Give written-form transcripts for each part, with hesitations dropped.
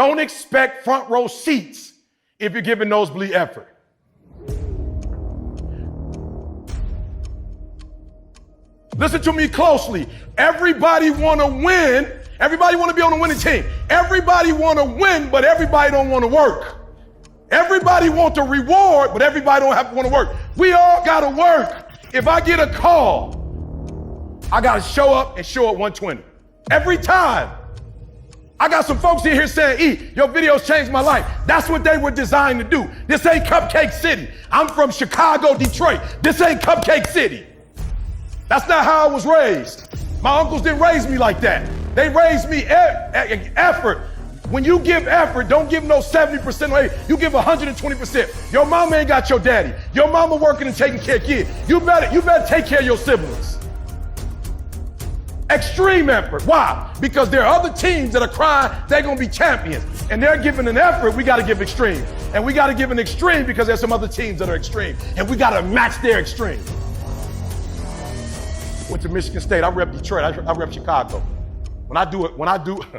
Don't expect front row seats if you're giving nosebleed effort. Listen to me closely. Everybody want to win. Everybody want to be on the winning team. Everybody want to win, but everybody don't want to work. Everybody want the reward, but everybody don't want to work. We all got to work. If I get a call, I got to show up and show up 120. Every time. I got some folks in here saying, E, your videos changed my life. That's what they were designed to do. This ain't Cupcake City. I'm from Chicago, Detroit. This ain't Cupcake City. That's not how I was raised. My uncles didn't raise me like that. They raised me effort. When you give effort, don't give no 70% away. You give 120%. Your mama ain't got your daddy. Your mama working and taking care of kids. You better take care of your siblings. Extreme effort. Why? Because there are other teams that are crying they're going to be champions. And they're giving an effort, we got to give extreme. And we got to give an extreme because there's some other teams that are extreme. And we got to match their extreme. Went to Michigan State. I rep Detroit. I rep Chicago. When I do,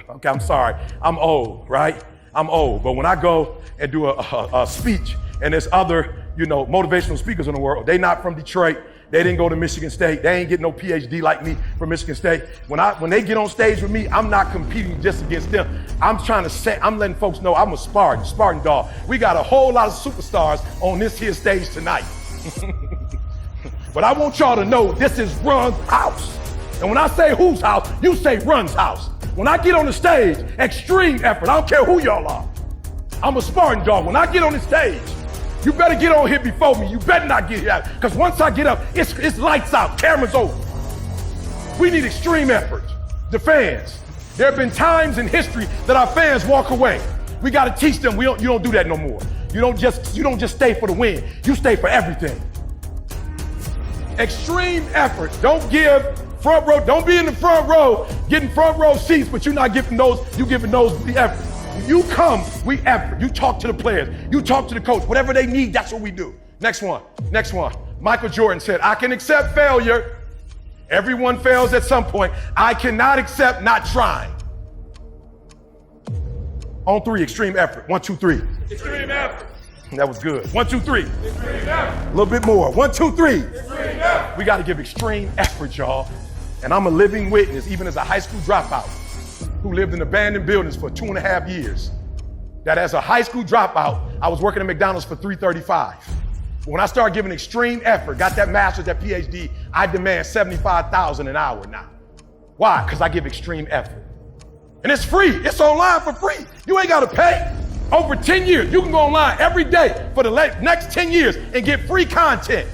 okay, I'm sorry. I'm old, right? I'm old. But when I go and do a speech and there's other, motivational speakers in the world, they not from Detroit. They didn't go to Michigan State. They ain't getting no PhD like me from Michigan State. When they get on stage with me, I'm not competing just against them. I'm letting folks know I'm a Spartan dog. We got a whole lot of superstars on this here stage tonight. But I want y'all to know this is Run's house. And when I say whose house, you say Run's house. When I get on the stage, extreme effort. I don't care who y'all are. I'm a Spartan dog. When I get on the stage, you better get on here before me. You better not get here. Because once I get up, it's lights out, cameras over. We need extreme effort. The fans. There have been times in history that our fans walk away. We got to teach them you don't do that no more. You don't just stay for the win. You stay for everything. Extreme effort. Don't give front row. Don't be in the front row getting front row seats, but you're not giving those. You giving those the effort. When you come, we effort. You talk to the players. You talk to the coach. Whatever they need, that's what we do. Next one. Michael Jordan said, I can accept failure. Everyone fails at some point. I cannot accept not trying. On three, extreme effort. 1, 2, 3. Extreme effort. That was good. 1, 2, 3. Extreme effort. A little bit more. 1, 2, 3. Extreme effort. We got to give extreme effort, y'all. And I'm a living witness, even as a high school dropout who lived in abandoned buildings for 2.5 years, that as a high school dropout, I was working at McDonald's for $3.35. When I started giving extreme effort, got that master's, that PhD, I demand $75,000 an hour now. Why? Because I give extreme effort. And it's free. It's online for free. You ain't got to pay. Over 10 years, you can go online every day for the next 10 years and get free content.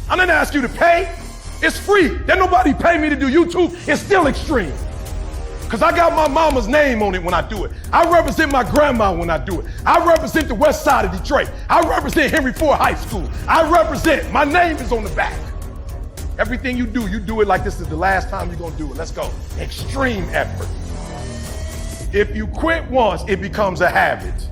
I didn't ask you to pay. It's free. Then nobody pay me to do YouTube. It's still extreme. Because I got my mama's name on it when I do it. I represent my grandma when I do it. I represent the west side of Detroit. I represent Henry Ford High School. My name is on the back. Everything you do it like this is the last time you're going to do it. Let's go. Extreme effort. If you quit once, it becomes a habit.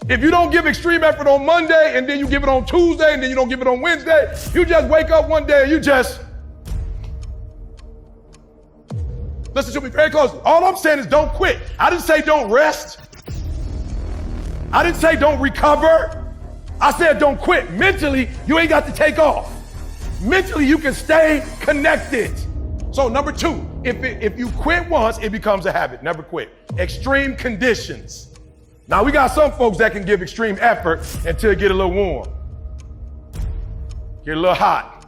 If you don't give extreme effort on Monday and then you give it on Tuesday and then you don't give it on Wednesday, you just wake up one day and listen to me very closely. All I'm saying is don't quit. I didn't say don't rest. I didn't say don't recover. I said don't quit. Mentally, you ain't got to take off. Mentally, you can stay connected. So number 2, if you quit once, it becomes a habit. Never quit. Extreme conditions. Now we got some folks that can give extreme effort until it get a little warm. Get a little hot.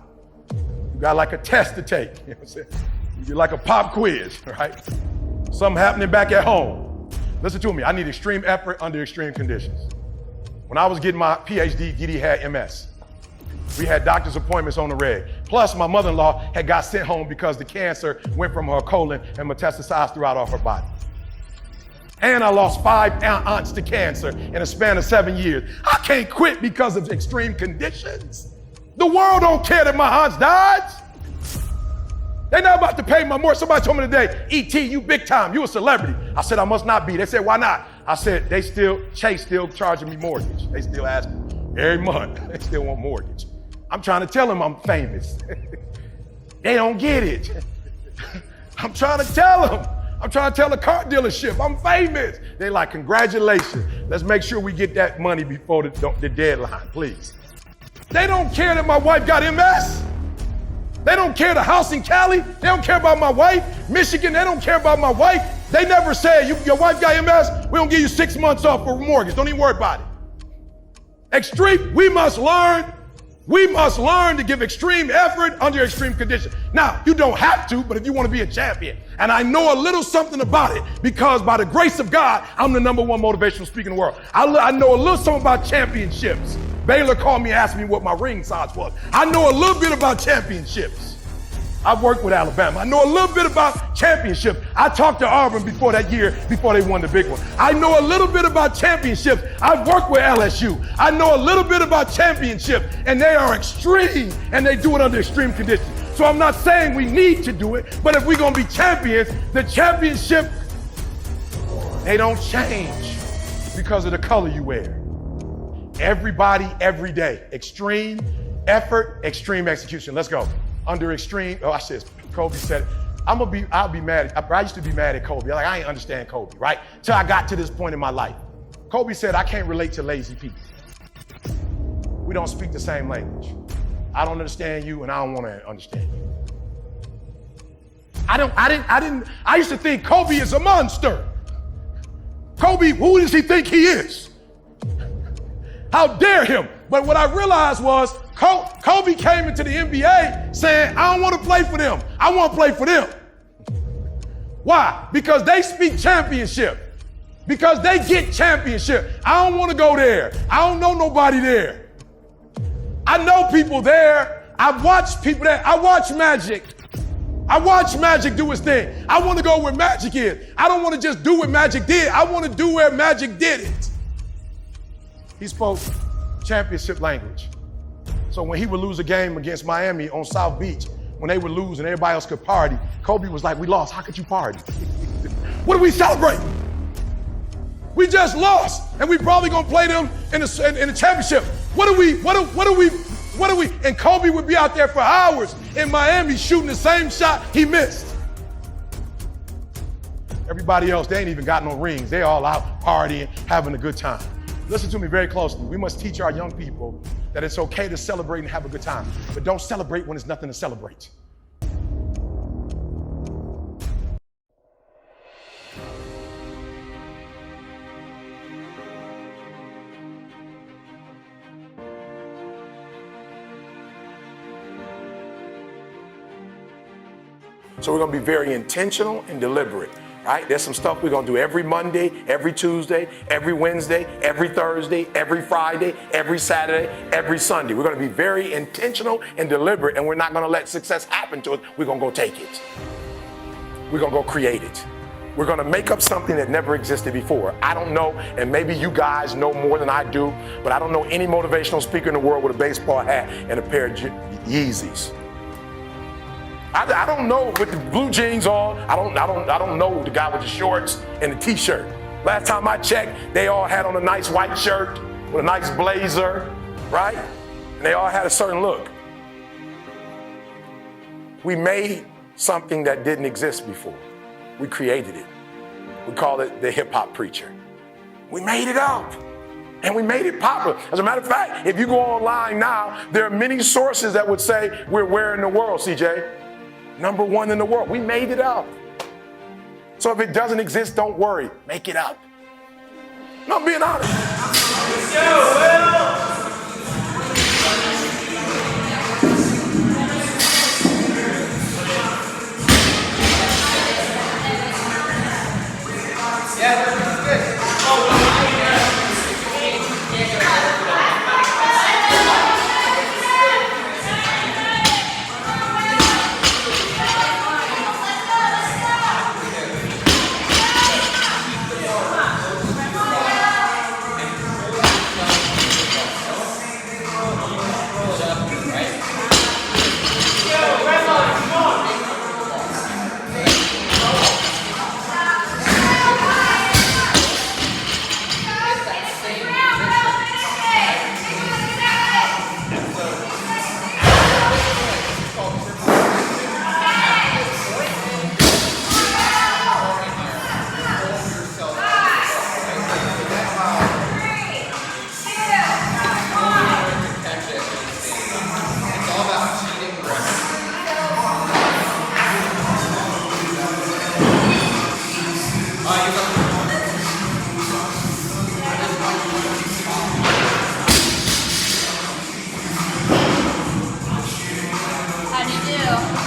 You got like a test to take. You know what I'm saying? You get like a pop quiz, right? Something happening back at home. Listen to me. I need extreme effort under extreme conditions. When I was getting my PhD, Giddy had MS. We had doctor's appointments on the reg. Plus, my mother-in-law had got sent home because the cancer went from her colon and metastasized throughout all her body. And I lost 5 aunts to cancer in a span of 7 years. I can't quit because of extreme conditions. The world don't care that my aunts died. They're not about to pay my mortgage. Somebody told me today, E.T., you big time, you a celebrity. I said, I must not be. They said, why not? I said, Chase still charging me mortgage. They still ask me every month. They still want mortgage. I'm trying to tell them I'm famous. They don't get it. I'm trying to tell them I'm trying to tell the car dealership, I'm famous. They like, congratulations. Let's make sure we get that money before the deadline, please. They don't care that my wife got MS. They don't care the house in Cali. They don't care about my wife. Michigan, they don't care about my wife. They never say, your wife got MS, we don't give you 6 months off for a mortgage. Don't even worry about it. Extreme, we must learn to give extreme effort under extreme conditions. Now, you don't have to, but if you want to be a champion, and I know a little something about it, because by the grace of God, I'm the #1 motivational speaker in the world. I know a little something about championships. Baylor called me and asked me what my ring size was. I know a little bit about championships. I've worked with Alabama. I know a little bit about championships. I talked to Auburn before they won the big one. I know a little bit about championships. I've worked with LSU. I know a little bit about championships, and they are extreme, and they do it under extreme conditions. So I'm not saying we need to do it, but if we're gonna be champions, the championship, they don't change because of the color you wear. Everybody, every day. Extreme effort, extreme execution. Let's go. Under extreme, I said, Kobe said it. I'll be mad. I used to be mad at Kobe. I ain't understand Kobe, right? Till I got to this point in my life. Kobe said, I can't relate to lazy people. We don't speak the same language. I don't understand you, and I don't want to understand you. I used to think Kobe is a monster. Kobe, who does he think he is? How dare him? But what I realized was Kobe came into the NBA saying, I don't want to play for them. I want to play for them. Why? Because they speak championship. Because they get championship. I don't want to go there. I don't know nobody there. I know people there. I've watched people there. I watch Magic. I watch Magic do his thing. I want to go where Magic is. I don't want to just do what Magic did. I want to do where Magic did it. He spoke championship language. So when he would lose a game against Miami on South Beach, when they would lose and everybody else could party, Kobe was like, we lost, how could you party? What do we celebrate? We just lost, and we probably gonna play them in the championship. What do we, and Kobe would be out there for hours in Miami shooting the same shot he missed. Everybody else, they ain't even got no rings. They all out partying, having a good time. Listen to me very closely. We must teach our young people that it's okay to celebrate and have a good time, but don't celebrate when there's nothing to celebrate. So we're gonna be very intentional and deliberate. Right? There's some stuff we're gonna do every Monday, every Tuesday, every Wednesday, every Thursday, every Friday, every Saturday, every Sunday. We're gonna be very intentional and deliberate, and we're not gonna let success happen to us. We're gonna go take it. We're gonna go create it. We're gonna make up something that never existed before. I don't know, and maybe you guys know more than I do, but I don't know any motivational speaker in the world with a baseball hat and a pair of Yeezys. I don't know with the blue jeans on. I don't know the guy with the shorts and the t-shirt. Last time I checked, they all had on a nice white shirt with a nice blazer, right? And they all had a certain look. We made something that didn't exist before. We created it. We call it the hip hop preacher. We made it up. And we made it popular. As a matter of fact, if you go online now, there are many sources that would say we're where in the world, CJ? #1 in the world. We made it up. So if it doesn't exist, don't worry. Make it up. No, I'm being honest. How'd you do?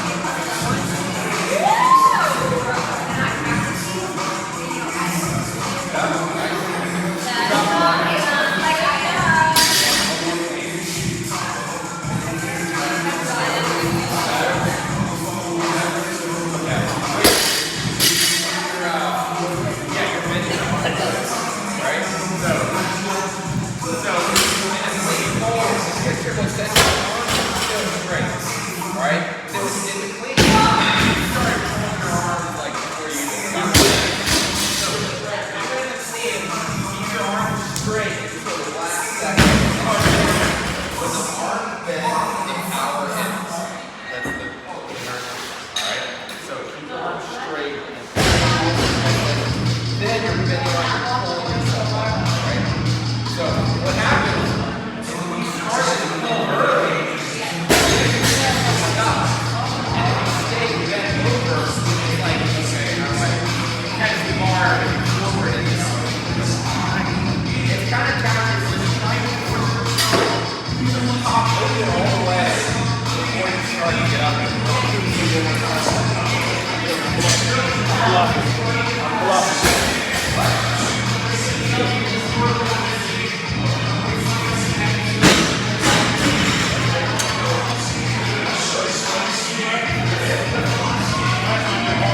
Right? So